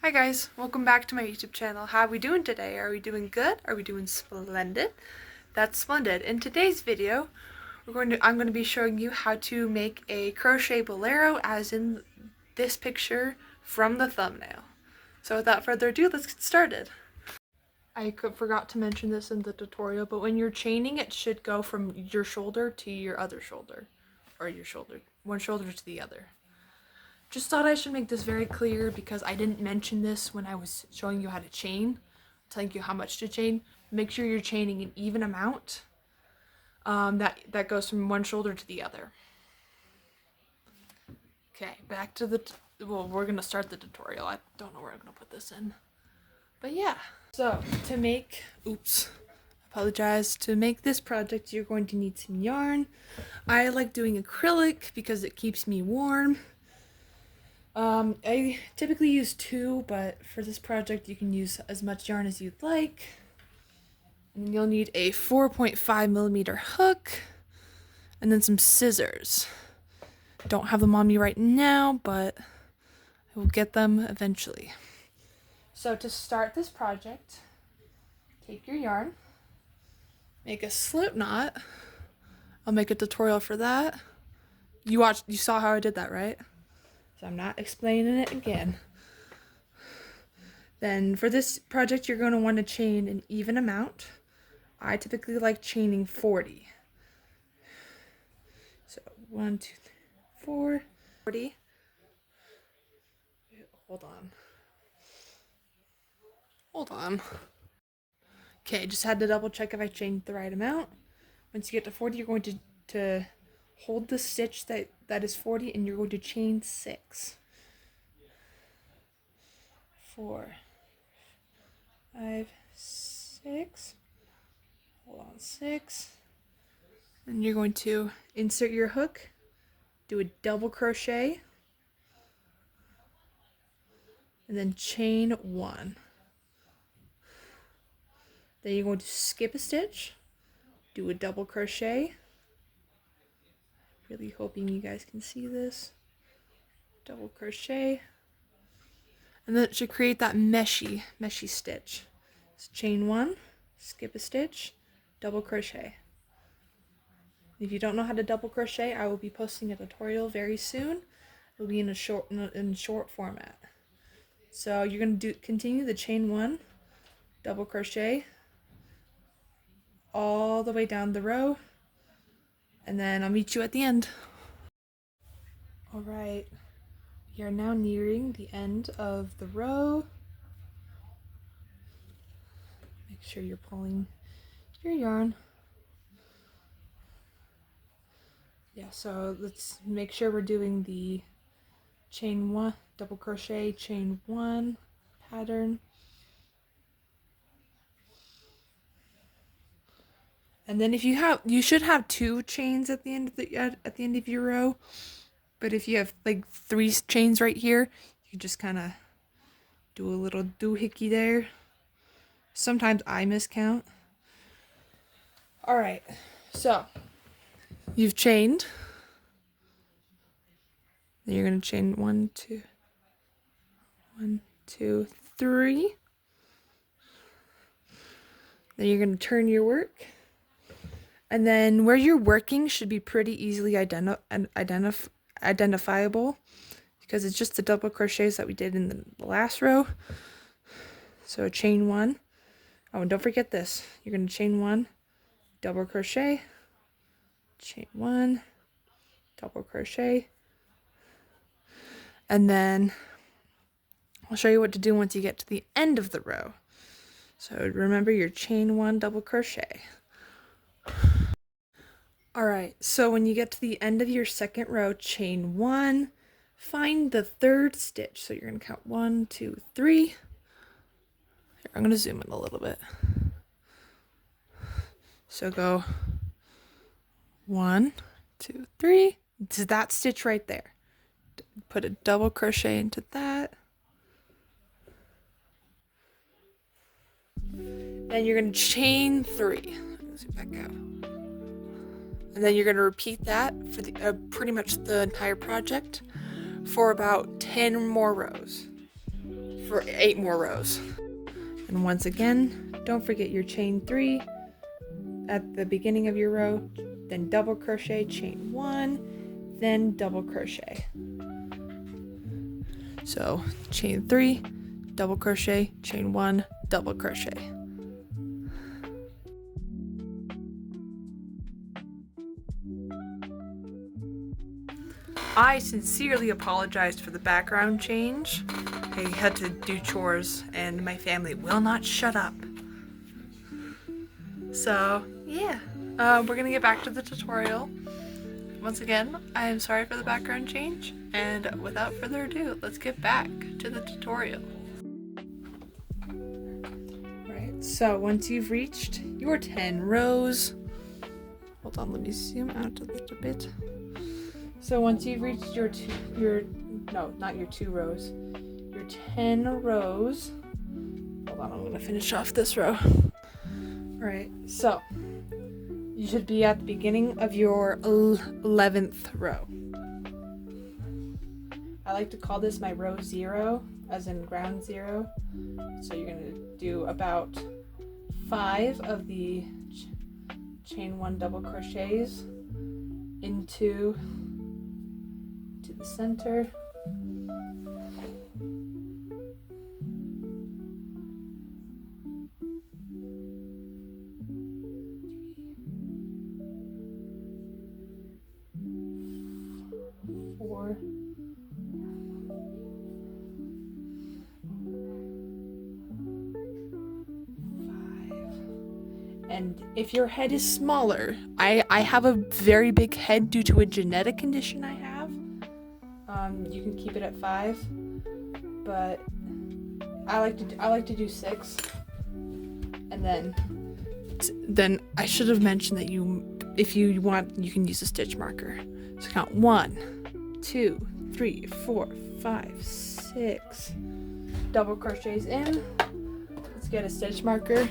Hi guys, welcome back to my YouTube channel. How are we doing today? Are we doing good? Are we doing splendid? That's splendid. In today's video, I'm going to be showing you how to make a crochet bolero as in this picture from the thumbnail. So without further ado, let's get started. I forgot to mention this in the tutorial, but when you're chaining, it should go from your shoulder to your other shoulder, or your shoulder, one shoulder to the other. Just thought I should make this very clear because I didn't mention this when I was showing you how to chain, telling you how much to chain. Make sure you're chaining an even amount that goes from one shoulder to the other. Okay, back to we're going to start the tutorial. I don't know where I'm going to put this in. But yeah, so to make this project, you're going to need some yarn. I like doing acrylic because it keeps me warm. I typically use 2, but for this project you can use as much yarn as you'd like. And you'll need a 4.5mm hook and then some scissors. Don't have them on me right now, but I will get them eventually. So to start this project, take your yarn, make a slip knot. I'll make a tutorial for that. You saw how I did that, right? So I'm not explaining it again. Then for this project, you're going to want to chain an even amount. I typically like chaining 40. So 1, 2, 3, 4, 40. Hold on. Okay, just had to double check if I chained the right amount. Once you get to 40, you're going to hold the stitch that is 40 and you're going to chain 6. 4, 5, 6. Hold on, 6. And you're going to insert your hook, do a double crochet, and then chain 1. Then you're going to skip a stitch, do a double crochet. Really hoping you guys can see this. Double crochet. And then it should create that meshy stitch. So chain 1, skip a stitch, double crochet. If you don't know how to double crochet, I will be posting a tutorial very soon. It'll be in short format. So you're going to continue the chain 1, double crochet all the way down the row, and then I'll meet you at the end. Alright, we are now nearing the end of the row. Make sure you're pulling your yarn. Yeah, so let's make sure we're doing the chain 1, double crochet, chain 1 pattern. And then if you should have 2 chains at the end of your row. But if you have like 3 chains right here, you just kind of do a little doohickey there. Sometimes I miscount. Alright, so you've chained. Then you're going to chain 1, 2, 3. Then you're going to turn your work. And then where you're working should be pretty easily identifiable because it's just the double crochets that we did in the last row. So chain 1. Oh, and don't forget this. You're going to chain 1, double crochet, chain 1, double crochet, and then I'll show you what to do once you get to the end of the row. So remember your chain 1, double crochet. Alright, so when you get to the end of your second row, chain 1, find the 3rd stitch. So you're going to count 1, 2, 3. Here, I'm going to zoom in a little bit. So go 1, 2, 3. To that stitch right there. Put a double crochet into that. Then you're going to chain 3. Zoom back out. And then you're going to repeat that for the pretty much the entire project for about 10 more rows. for 8 more rows. And once again, don't forget your chain 3 at the beginning of your row, then double crochet, chain 1, then double crochet. So chain 3, double crochet, chain 1, double crochet. I sincerely apologized for the background change. I had to do chores and my family will not shut up. So yeah, we're gonna get back to the tutorial. Once again, I am sorry for the background change, and without further ado, let's get back to the tutorial. Right, so once you've reached your 10 rows, hold on, let me zoom out a little bit. So once you've reached your 10 rows, hold on, I'm gonna finish off this row. Alright, so you should be at the beginning of your 11th row. I like to call this my row 0, as in ground 0. So you're gonna do about 5 of the chain 1 double crochets into the center. Four. And if your head is smaller, I have a very big head due to a genetic condition I have. You can keep it at 5, but I like to do 6. And then I should have mentioned that if you want, you can use a stitch marker. So count 1, 2, 3, 4, 5, 6. Double crochets in. Let's get a stitch marker.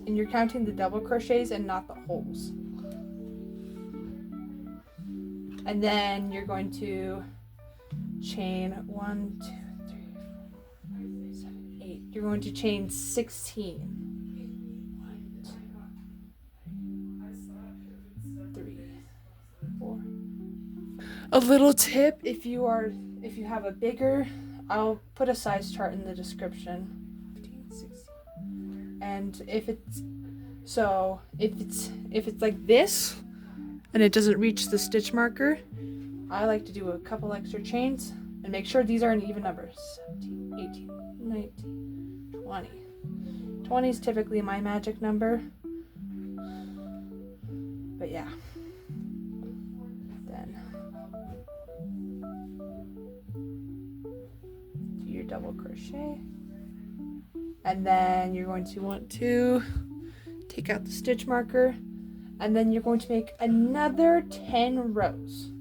And you're counting the double crochets and not the holes. And then you're going to chain 1, 2, 3, 4, 5, 6, 7, 8. You're going to chain 16. 1, 2, 3, 4. A little tip, if you have a bigger, I'll put a size chart in the description. 15, 16. And if it's like this and it doesn't reach the stitch marker, I like to do a couple extra chains and make sure these are an even number. 17, 18, 19, 20. 20 is typically my magic number. But yeah. Then do your double crochet. And then you're going to want to take out the stitch marker, and then you're going to make another 10 rows.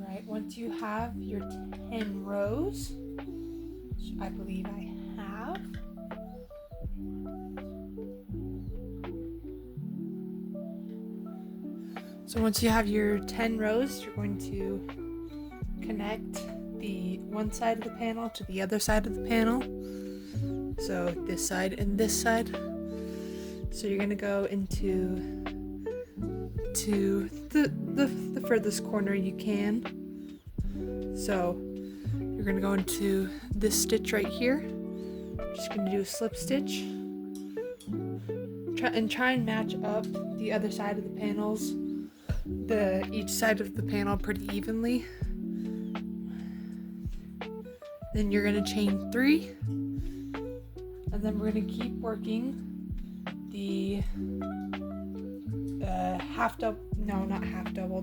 Alright, once you have your 10 rows, which I believe I have, so once you have your 10 rows, you're going to connect the one side of the panel to the other side of the panel. So this side and this side. So you're gonna go into the furthest corner you can. So you're gonna go into this stitch right here. Just gonna do a slip stitch. Try and match up the other side of the panels, each side of the panel pretty evenly. Then you're gonna chain 3, and then we're gonna keep working the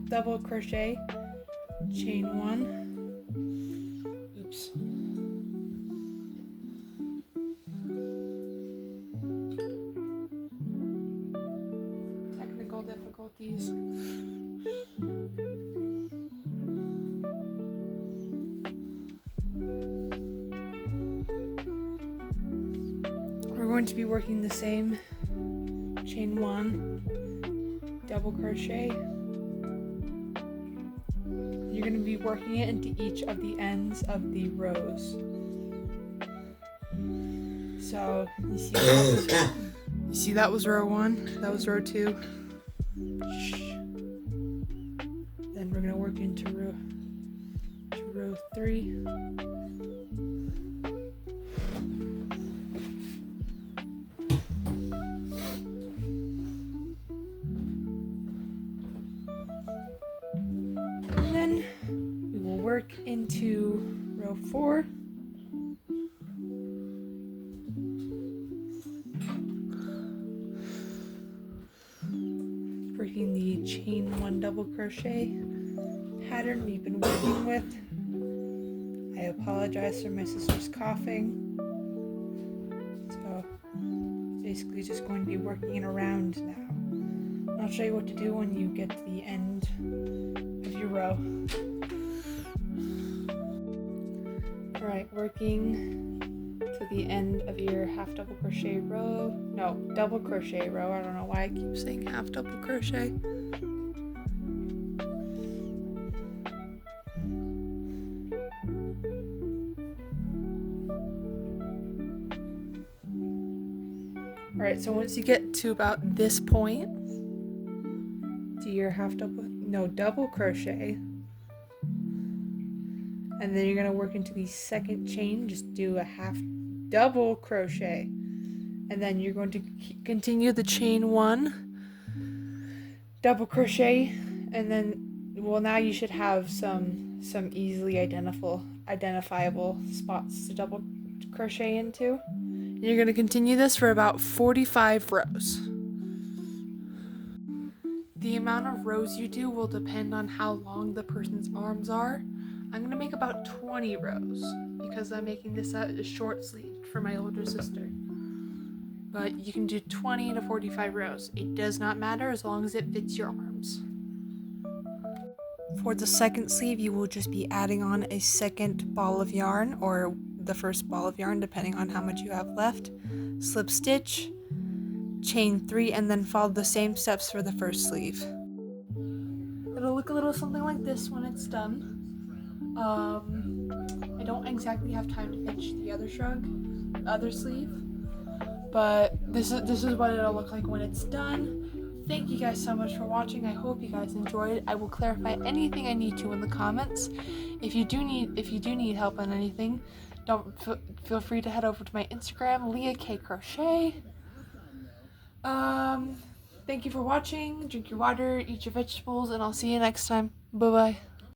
double crochet, chain 1. Oops. Technical difficulties. We're going to be working the same chain 1, double crochet. you're going to be working it into each of the ends of the rows. So you see that was row 1, that was row 2. Then we're going to work into row 3. And then we will work into row 4. Working the chain 1 double crochet pattern we've been working with. I apologize for my sister's coughing. So basically just going to be working it around now. I'll show you what to do when you get to the end of your row. Alright, working to the end of your half double crochet row. No, double crochet row. I don't know why I keep saying half double crochet. Alright, so once you get to about this point, do your double crochet, and then you're going to work into the second chain. Just do a half double crochet, and then you're going to continue the chain 1 double crochet, and then, well, now you should have some easily identifiable spots to double crochet into. And you're going to continue this for about 45 rows. The amount of rows you do will depend on how long the person's arms are. I'm going to make about 20 rows because I'm making this a short sleeve for my older sister. But you can do 20 to 45 rows. It does not matter as long as it fits your arms. For the second sleeve, you will just be adding on a second ball of yarn, or the first ball of yarn depending on how much you have left. Slip stitch, chain 3, and then follow the same steps for the first sleeve. It'll look a little something like this when it's done. I don't exactly have time to finish the other sleeve, but this is what it'll look like when it's done. Thank you guys so much for watching. I hope you guys enjoyed. I will clarify anything I need to in the comments. If you do need help on anything, feel free to head over to my Instagram, Leah K Crochet. Thank you for watching. Drink your water, eat your vegetables, and I'll see you next time. Bye bye.